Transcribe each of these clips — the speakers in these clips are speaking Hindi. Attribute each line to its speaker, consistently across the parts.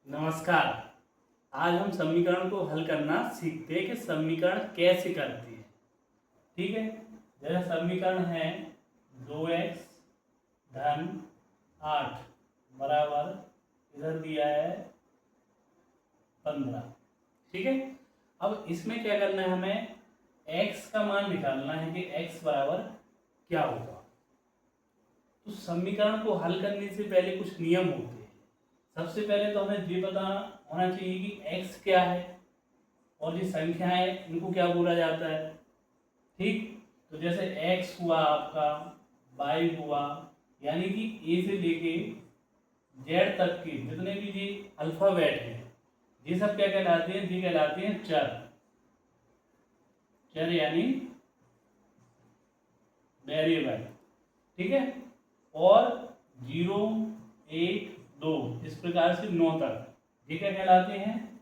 Speaker 1: नमस्कार। आज हम समीकरण को हल करना सीखते हैं कि समीकरण कैसे करते हैं। ठीक है, जैसे समीकरण है 2x धन 8 बराबर इधर दिया है 15। ठीक है, अब इसमें क्या करना है, हमें x का मान निकालना है कि x बराबर क्या होगा। तो समीकरण को हल करने से पहले कुछ नियम होते हैं। सबसे पहले तो हमें ये पता होना चाहिए कि x क्या है और ये संख्याएं इनको क्या बोला जाता है। ठीक, तो जैसे x हुआ आपका, y हुआ, यानी कि a से लेके z तक के जितने भी ये अल्फाबेट हैं, ये सब क्या कहलाते हैं, ये कहलाते हैं चर। चर यानी वेरिएबल। ठीक है, और 0 1 2 इस प्रकार से 9 तक ये क्या कहलाते हैं,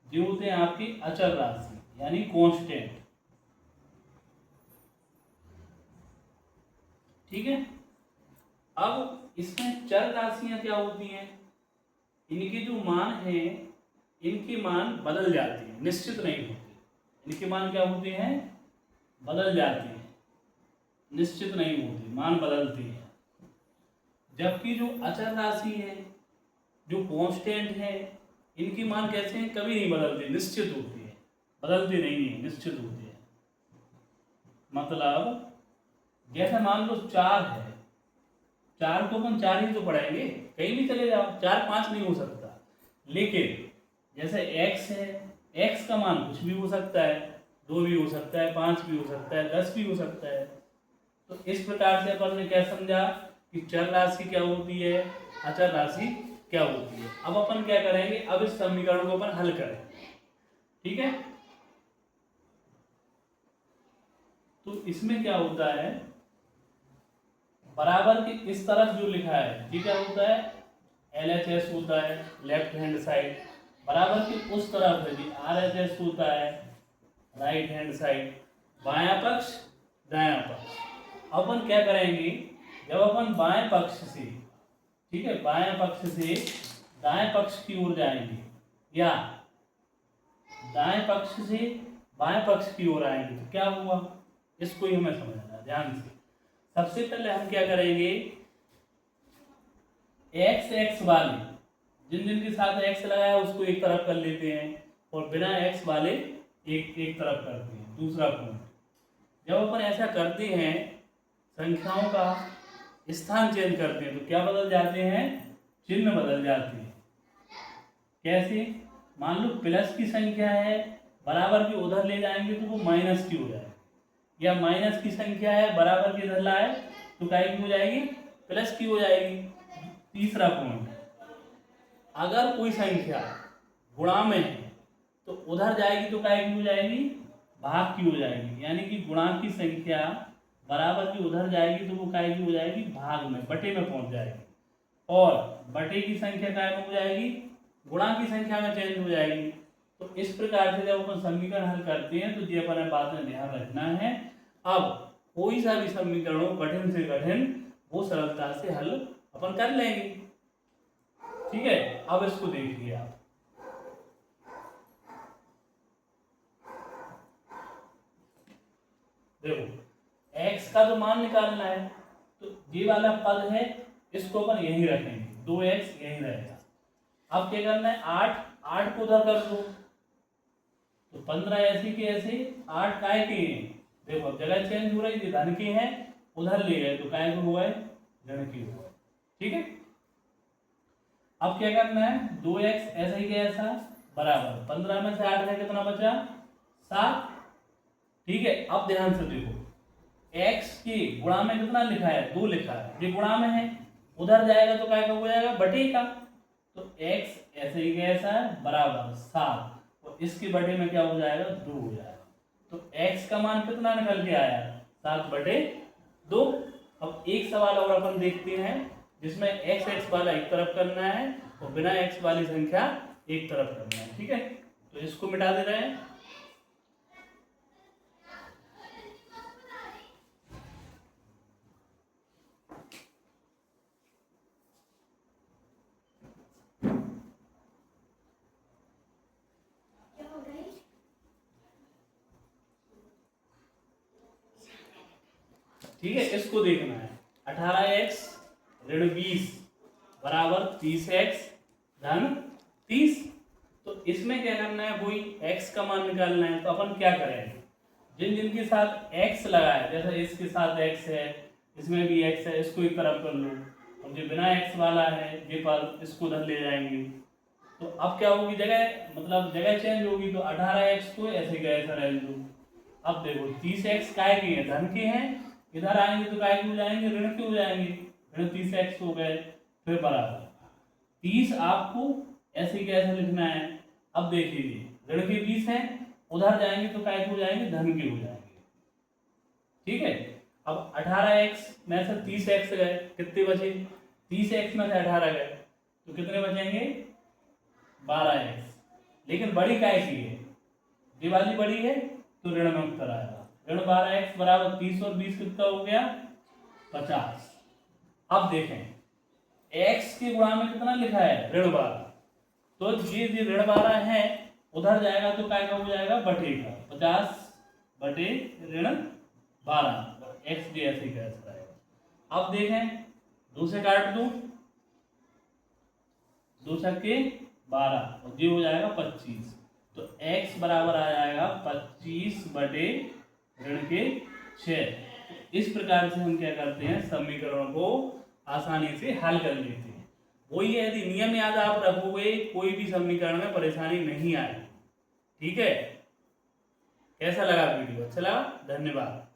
Speaker 1: जो होते हैं आपकी अचर राशि यानी कांस्टेंट। ठीक है, अब इसमें चर राशियां क्या होती हैं, इनके जो मान हैं इनके मान बदल जाते हैं, निश्चित नहीं होते। इनके मान क्या होते हैं, बदल जाते हैं, निश्चित नहीं होते, मान बदलते हैं। जबकि जो अचर राशि है, जो कांस्टेंट है, इनकी मान कैसे हैं, कभी नहीं बदलते, निश्चित होते हैं, बदलते नहीं है, निश्चित होते हैं। मतलब जैसे मान लो 4 है, 4 को अपन 4 ही तो पढ़ाएंगे, कहीं भी चले जाओ, 4 5 नहीं हो सकता। लेकिन जैसे x है, x का मान कुछ भी हो सकता है, 2 भी हो सकता है, 5 भी हो सकता है, 10 भी हो सकता है। तो इस प्रकार से अपन ने क्या समझा कि चर राशि क्या होती है, अचर राशि क्या होती है। अब अपन क्या करेंगे, अब इस समीकरण को अपन हल करें। ठीक है, तो इसमें क्या होता है, बराबर की इस तरफ जो लिखा है ये क्या होता है, LHS होता है, लेफ्ट हैंड साइड। बराबर की उस तरफ है जी RHS होता है, राइट हैंड साइड। बायां पक्ष दायां पक्ष। अपन क्या करेंगे, जब अपन बाएं पक्ष से, ठीक है, बाएं पक्ष से दाएं पक्ष की ओर जाएंगे या दाएं पक्ष से बाएं पक्ष की ओर आएंगे तो क्या हुआ, इसको ही हमें समझना है ध्यान से। सबसे पहले हम क्या करेंगे, x वाले जिन जिन के साथ x लगाया उसको एक तरफ कर लेते हैं और बिना x वाले एक तरफ करते हैं, दूसरा पॉइंट। जब अपन ऐसा करते हैं, संख्याओं का स्थान चेंज करते हैं तो क्या बदल जाते हैं, चिन्ह बदल जाते हैं। कैसे, मान लो प्लस की संख्या है, बराबर की उधर ले जाएंगे तो वो माइनस की हो जाएगी, या माइनस की संख्या है बराबर की इधर लाए तो क्या की हो जाएगी, प्लस की हो जाएगी। तीसरा पॉइंट, अगर कोई संख्या गुणा में है तो उधर जाएगी तो क्या की हो जाएगी, भाग की हो जाएगी, यानी कि गुणांक की संख्या बराबर की उधर जाएगी तो वो काय की हो जाएगी, भाग में, बटे में पहुंच जाएगी। और बटे की संख्या काय में हो जाएगी, गुणा की संख्या में चेंज हो जाएगी। तो इस प्रकार से जब अपन समीकरण हल करते हैं तो ये अपन बात में ध्यान रखना है। अब कोई सा भी समीकरण हो, कठिन से कठिन, वो सरलता से हल अपन कर लेंगे। ठीक है, अब इसको देखिए आप, देखो x का जो मान निकालना है तो ये वाला पद है, इसको अपन यहीं रखेंगे, 2x यहीं रहेगा। अब क्या करना है, 8 को उधर कर दो तो 15 ऐसे के ऐसे, 8 काय के हैं, देखो अब जगह चेंज हो रही थी, धन के हैं, उधर ले गए तो काय को हुआ है, ऋण की हुआ है। ठीक है, अब क्या करना है, 2x ऐसा ही के ऐसा बराबर 15 में से 8 है कितना बचा, 7। ठीक है, अब ध्यान से देखो, x के गुणा में कितना लिखा है, 2 लिखा है, ये गुणा में है, उधर जाएगा तो क्या हो जाएगा, बटे का। तो x ऐसे ही कैसा है बराबर 7 और इसके बटे में क्या हो जाएगा, 2 हो जाएगा। तो x का मान कितना निकल के आया, 7/2। अब एक सवाल और अपन देखते हैं जिसमें x वाला एक तरफ करना है और बिना x वाली संख्या एक तरफ करना है। ठीक है, तो इसको मिटा दे रहे हैं। ठीक है, इसको देखना है। 18x ऋण 20 बराबर 30x धन 30। तो इसमें क्या करना है, वही x का मान निकालना है। तो अपन क्या करेंगे, जिन जिनके साथ x लगा है, जैसे इसके साथ x है, इसमें भी x है, इसको एक तरफ कर लो, और जो बिना x वाला है ये पर इसको उधर ले जाएंगे। तो अब क्या होगी, मतलब जगह चेंज होगी। तो 18x को ऐसे का ऐसा रहने दो। अब देखो 30x काय के हैं, धन के हैं, इधर आएंगे तो काय के हो जाएंगे, ऋण के हो जाएंगे, ऋण 30x हो गए। फिर बराबर 30 आपको ऐसे कैसे लिखना है। अब देख लीजिए ऋण के 20 हैं, उधर जाएंगे तो काय के हो जाएंगे, धन के हो जाएंगे। ठीक है, अब 18x में से 30x गए, कितने बचे, 30x में से 18 गए तो कितने बचेंगे, 12x। लेकिन बड़ी काय की है, दिवाली बड़ी है तो ऋण में उत्तर आएगा। ऋण 12x बराबर 30 और 20 कितना हो गया, 50। अब देखें x के गुणा में कितना लिखा है, ऋण 12। तो ये ऋण 12 है, उधर जाएगा तो काय का हो जाएगा, बटे का। 50 बटे ऋण 12, x भी ऐसे कैसे आएगा। अब देखें, 2 से काट दूं, 2 छक्के 12 और ये हो जाएगा 25। तो x बराबर आ जाएगा 25 बटे ऋण के 6। इस प्रकार से हम क्या करते हैं, समीकरणों को आसानी से हल कर लेते हैं। वही है, यदि नियम याद आप रखोगे कोई भी समीकरण में परेशानी नहीं आएगी। ठीक है, कैसा लगा वीडियो, अच्छा लगा, धन्यवाद।